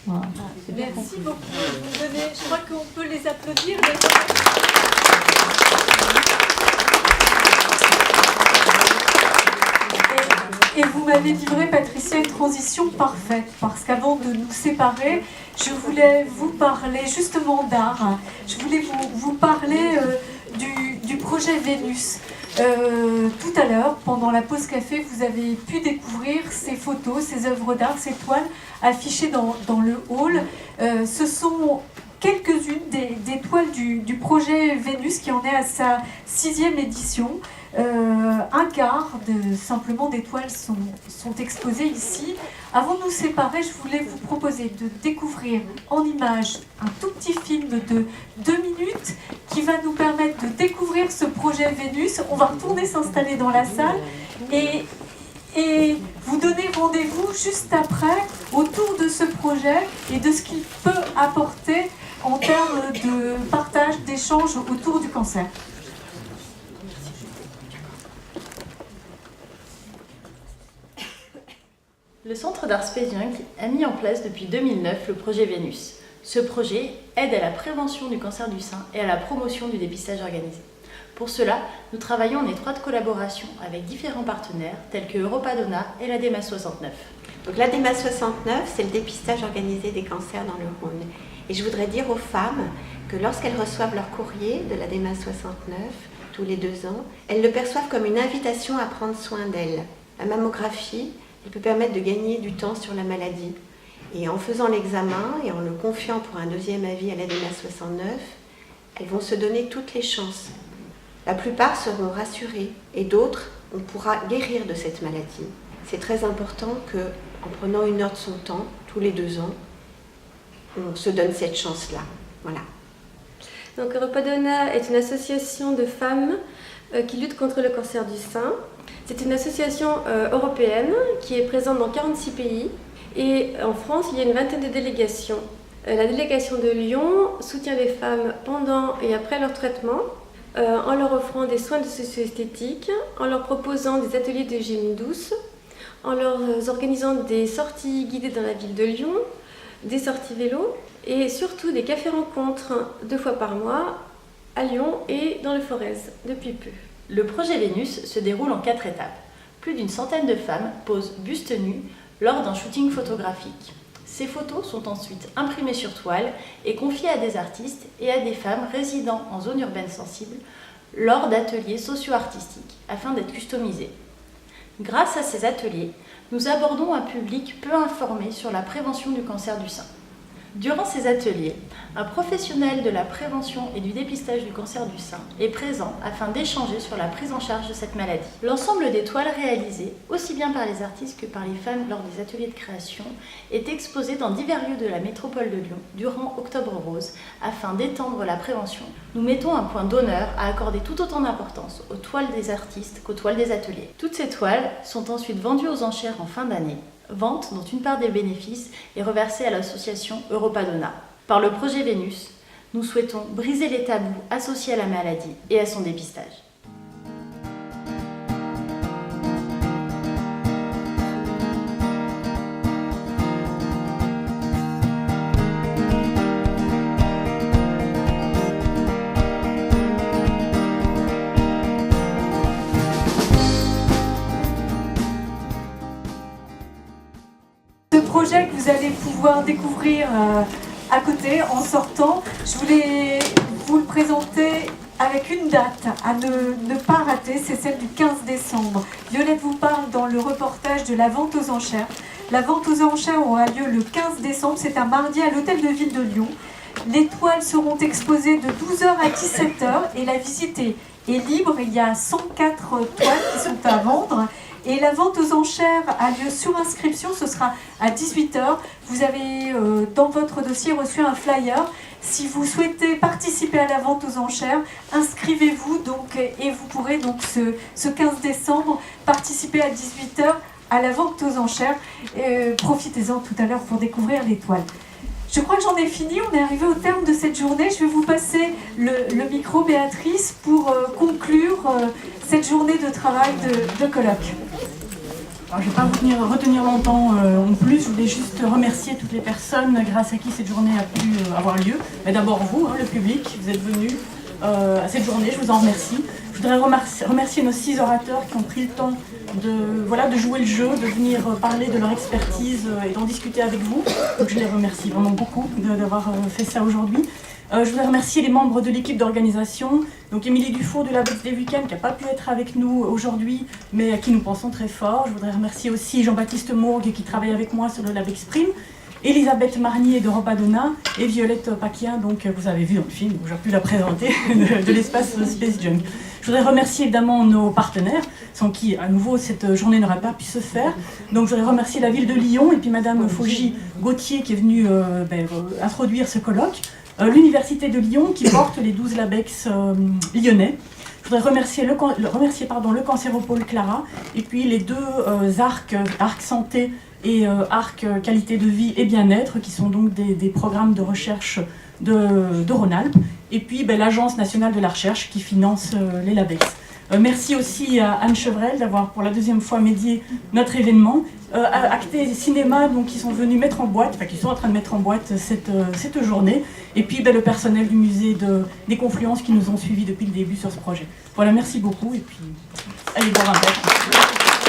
Voilà. Merci beaucoup. Je crois qu'on peut les applaudir. Et vous m'avez livré, Patricia, une transition parfaite, parce qu'avant de nous séparer, je voulais vous parler justement d'art. Je voulais vous parler du projet Vénus. Tout à l'heure, pendant la pause café, vous avez pu découvrir ces photos, ces œuvres d'art, ces toiles affichées dans le hall. Ce sont quelques-unes des toiles du projet Vénus qui en est à sa 6e édition. Un quart simplement des toiles sont exposées ici. Avant de nous séparer, je voulais vous proposer de découvrir en images un tout petit film de 2 minutes qui va nous permettre de découvrir ce projet Vénus. On va retourner s'installer dans la salle et vous donner rendez-vous juste après autour de ce projet et de ce qu'il peut apporter en termes de partage, d'échange autour du cancer. Le Centre d'Art Spéziunc a mis en place depuis 2009 le projet Vénus. Ce projet aide à la prévention du cancer du sein et à la promotion du dépistage organisé. Pour cela, nous travaillons en étroite collaboration avec différents partenaires tels que Europadona et l'ADEMA 69. Donc l'ADEMA 69, c'est le dépistage organisé des cancers dans le Rhône. Et je voudrais dire aux femmes que lorsqu'elles reçoivent leur courrier de l'ADEMA 69, tous les 2 ans, elles le perçoivent comme une invitation à prendre soin d'elles. La mammographie, elle peut permettre de gagner du temps sur la maladie. Et en faisant l'examen et en le confiant pour un 2e avis à l'ADEMA 69, elles vont se donner toutes les chances. La plupart seront rassurées et d'autres, on pourra guérir de cette maladie. C'est très important qu'en prenant 1 heure de son temps, tous les 2 ans, on se donne cette chance-là. Voilà. Donc Europadona est une association de femmes qui lutte contre le cancer du sein. C'est une association européenne qui est présente dans 46 pays et en France il y a une 20aine de délégations. La délégation de Lyon soutient les femmes pendant et après leur traitement en leur offrant des soins de socio-esthétique, en leur proposant des ateliers de gym douce, en leur organisant des sorties guidées dans la ville de Lyon, des sorties vélo et surtout des cafés-rencontres 2 fois par mois à Lyon et dans le Forez depuis peu. Le projet Vénus se déroule en 4 étapes. Plus d'une centaine de femmes posent buste nu lors d'un shooting photographique. Ces photos sont ensuite imprimées sur toile et confiées à des artistes et à des femmes résidant en zone urbaine sensible lors d'ateliers socio-artistiques afin d'être customisées. Grâce à ces ateliers, nous abordons un public peu informé sur la prévention du cancer du sein. Durant ces ateliers, un professionnel de la prévention et du dépistage du cancer du sein est présent afin d'échanger sur la prise en charge de cette maladie. L'ensemble des toiles réalisées, aussi bien par les artistes que par les femmes lors des ateliers de création, est exposé dans divers lieux de la métropole de Lyon durant Octobre Rose afin d'étendre la prévention. Nous mettons un point d'honneur à accorder tout autant d'importance aux toiles des artistes qu'aux toiles des ateliers. Toutes ces toiles sont ensuite vendues aux enchères en fin d'année. Vente dont une part des bénéfices est reversée à l'association Europadona. Par le projet Vénus, nous souhaitons briser les tabous associés à la maladie et à son dépistage. Projet que vous allez pouvoir découvrir à côté en sortant. Je voulais vous le présenter avec une date à ne pas rater, c'est celle du 15 décembre. Violette vous parle dans le reportage de la vente aux enchères. La vente aux enchères aura lieu le 15 décembre, c'est un mardi à l'hôtel de ville de Lyon. Les toiles seront exposées de 12h à 17h et la visite est libre. Il y a 104 toiles qui sont à vendre. Et la vente aux enchères a lieu sur inscription, ce sera à 18h. Vous avez dans votre dossier reçu un flyer. Si vous souhaitez participer à la vente aux enchères, inscrivez-vous donc et vous pourrez donc ce 15 décembre participer à 18h à la vente aux enchères. Profitez-en tout à l'heure pour découvrir les toiles. Je crois que j'en ai fini, on est arrivé au terme de cette journée. Je vais vous passer le micro, Béatrice, pour conclure cette journée de travail de colloque. Alors, je ne vais pas vous retenir longtemps en plus, je voulais juste remercier toutes les personnes grâce à qui cette journée a pu avoir lieu. Mais d'abord vous, le public, vous êtes venus à cette journée, je vous en remercie. Je voudrais remercier nos 6 orateurs qui ont pris le temps de jouer le jeu, de venir parler de leur expertise et d'en discuter avec vous. Donc je les remercie vraiment beaucoup d'avoir fait ça aujourd'hui. Je voudrais remercier les membres de l'équipe d'organisation, donc Émilie Dufault de l'Abex des Week-ends qui n'a pas pu être avec nous aujourd'hui, mais à qui nous pensons très fort. Je voudrais remercier aussi Jean-Baptiste Mourgue qui travaille avec moi sur le Labex Prime, Elisabeth Marnier de Ropadona et Violette Paquien, donc vous avez vu dans le film, j'ai pu la présenter, de l'espace Space Junk. Je voudrais remercier évidemment nos partenaires, sans qui, à nouveau, cette journée n'aurait pas pu se faire. Donc je voudrais remercier la ville de Lyon et puis Madame Faugy Gauthier qui est venue introduire ce colloque. L'Université de Lyon qui porte les 12 Labex lyonnais. Je voudrais remercier le Cancéropole Clara et puis les 2 ARC Santé et ARC Qualité de Vie et Bien-être qui sont donc des programmes de recherche de Rhône-Alpes et puis l'Agence nationale de la recherche qui finance les Labex. Merci aussi à Anne Chevrel d'avoir pour la 2e fois médié notre événement. Acté Cinéma donc, qui sont venus mettre en boîte, qui sont en train de mettre en boîte cette journée. Et puis le personnel du musée des Confluences qui nous ont suivis depuis le début sur ce projet. Voilà, merci beaucoup et puis allez boire un verre.